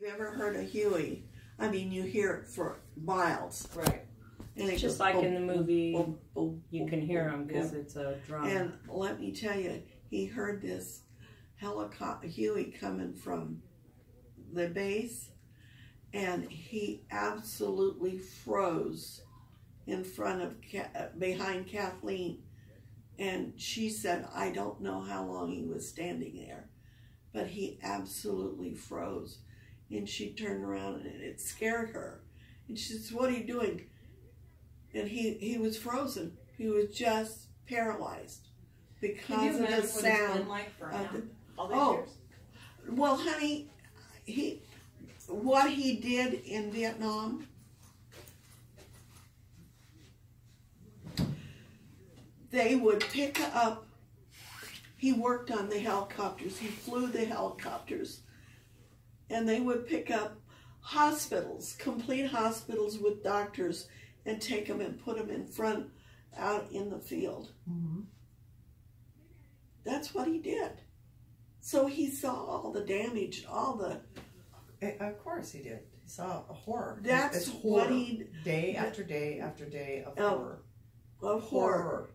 ever heard of Huey, I mean, you hear it for miles. Right. And it's just goes, like in the movie, boom, boom, you boom, can hear boom, him because boom. it's a drum. And let me tell you, he heard this helicopter, Huey, coming from the base, and he absolutely froze in front of, behind Kathleen. And she said, I don't know how long he was standing there, but he absolutely froze. And she turned around and it scared her. And she says, what are you doing? And he was frozen. He was just paralyzed because of the sound. Like for him, all these years? Well, honey, what he did in Vietnam, they would pick up, he worked on the helicopters, he flew the helicopters, and they would pick up hospitals, complete hospitals with doctors, and take them and put them in front, out in the field. Mm-hmm. That's what he did. So he saw all the damage, all the... Of course he did. He saw a horror. That's horror. what he... Day after day after day of horror. Of horror.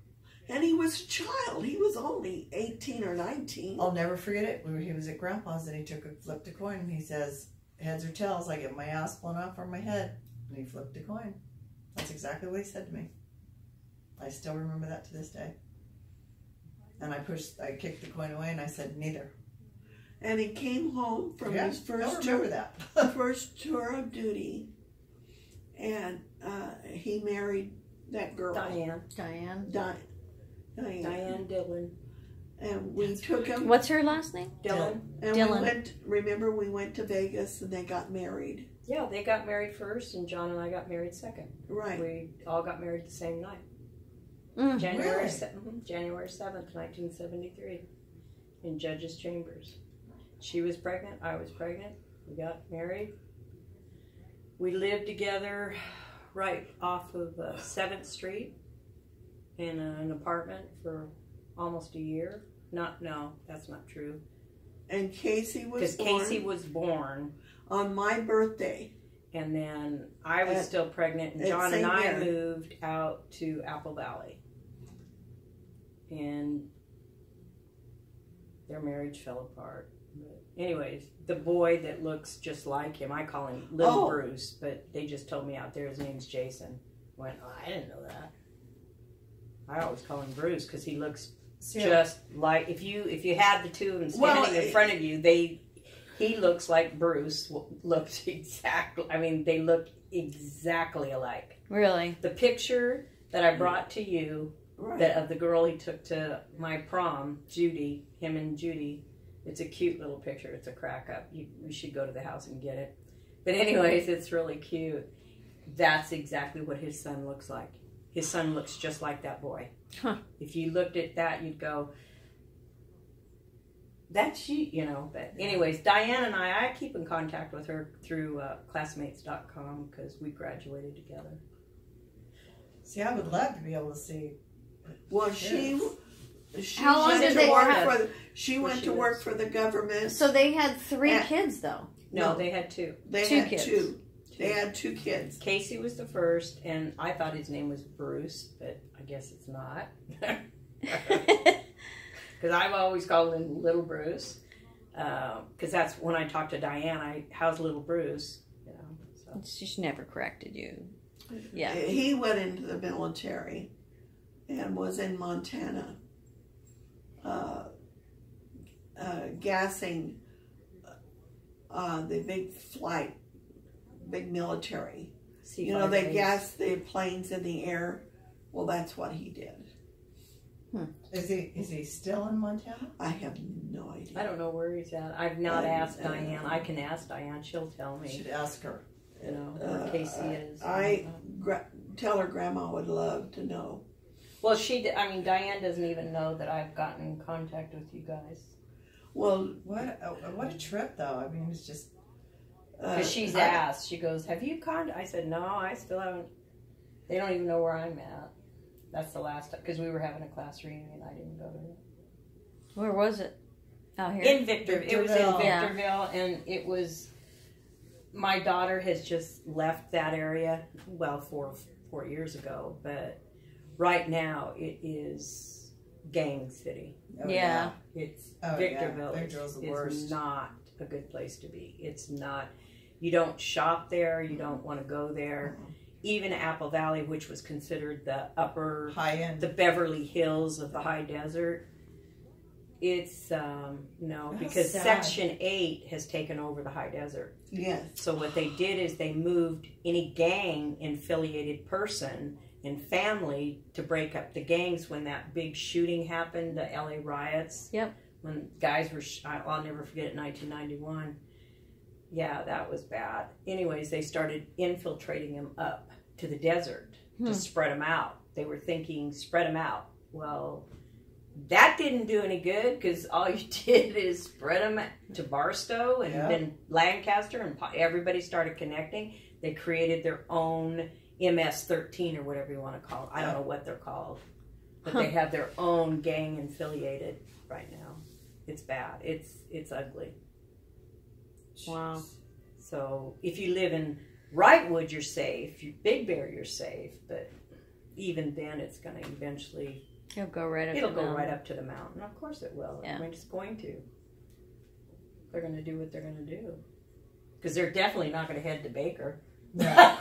And he was a child. He was only 18 or 19. I'll never forget it. He was at Grandpa's and he flipped a coin and he says, heads or tails, I get my ass blown off from my head. And he flipped a coin. That's exactly what he said to me. I still remember that to this day. And I kicked the coin away and I said, neither. And he came home from his first tour of duty, and he married that girl. Diane Dillon. And we took him. What's her last name? Dillon. And Dillon. we went to Vegas and they got married. Yeah, they got married first, and John and I got married second. Right. We all got married the same night. January 7th, 1973, in Judge's Chambers. She was pregnant, I was pregnant, we got married. We lived together right off of 7th Street in an apartment for almost a year. No, that's not true. And Casey was born. Because Casey was born on my birthday. And then I was still pregnant, and John and I moved out to Apple Valley. And their marriage fell apart. But anyways, the boy that looks just like him, I call him Little Bruce, but they just told me out there his name's Jason. I went, I didn't know that. I always call him Bruce because he looks just like, if you had the two of them standing in front of you, he looks like Bruce looks exactly, I mean, they look exactly alike. Really? The picture that I brought to you, of the girl he took to my prom, Judy, him and Judy, it's a cute little picture. It's a crack up. You should go to the house and get it. But anyways, it's really cute. That's exactly what his son looks like. His son looks just like that boy. Huh. If you looked at that, you'd go, that's you know. But anyways, Diane and I keep in contact with her through classmates.com because we graduated together. See, I would love to be able to see. Well, she How long did they have? She went to work for the government. So they had 3 kids, though. No, they had 2. They had two. They had 2 kids. Casey was the first, and I thought his name was Bruce, but I guess it's not. Because I've always called him Little Bruce. Because that's when I talked to Diane, how's Little Bruce? You know, so. She's never corrected you. Yeah. He went into the military and was in Montana gassing the big military. You know, they gas the planes in the air. Well, that's what he did. Is he still in Montana? I have no idea. I don't know where he's at. I've not asked Diane. I can ask Diane. She'll tell me. You should ask her. You know, where Casey is. Tell her Grandma would love to know. Well, Diane doesn't even know that I've gotten in contact with you guys. Well, what a trip, though. I mean, it's just... Because she's asked. She goes, have you I said, no, I still haven't. They don't even know where I'm at. That's the last time. Because we were having a class reunion. I didn't go to it. Where was it? Out here? In Victorville. It was in Victorville, and it was my daughter has just left that area, well, 4 years ago, but right now it is gang city. Oh, Yeah. It's Oh, Victorville yeah. Victorville's the is worst. not a good place to be. It's not. You don't shop there. You don't want to go there. Even Apple Valley, which was considered the upper, High end. the Beverly Hills of the high desert, it's no, That's because sad. Section 8 has taken over the high desert. Yes. So what they did is they moved any gang affiliated person and family to break up the gangs when that big shooting happened, the LA riots. Yep. When guys were, I'll never forget it, 1991. Yeah, that was bad. Anyways, they started infiltrating them up to the desert to spread them out. They were thinking, spread them out. Well, that didn't do any good because all you did is spread them to Barstow and then Lancaster, and everybody started connecting. They created their own MS-13 or whatever you want to call it. I don't know what they're called. But they have their own gang affiliated right now. It's bad. It's ugly. Wow. So if you live in Wrightwood, you're safe. Big Bear, you're safe. But even then, it's going to eventually... It'll go right up. It'll go right up to the mountain. Of course it will. Yeah. I mean, it's going to. They're going to do what they're going to do. Because they're definitely not going to head to Baker. Yeah.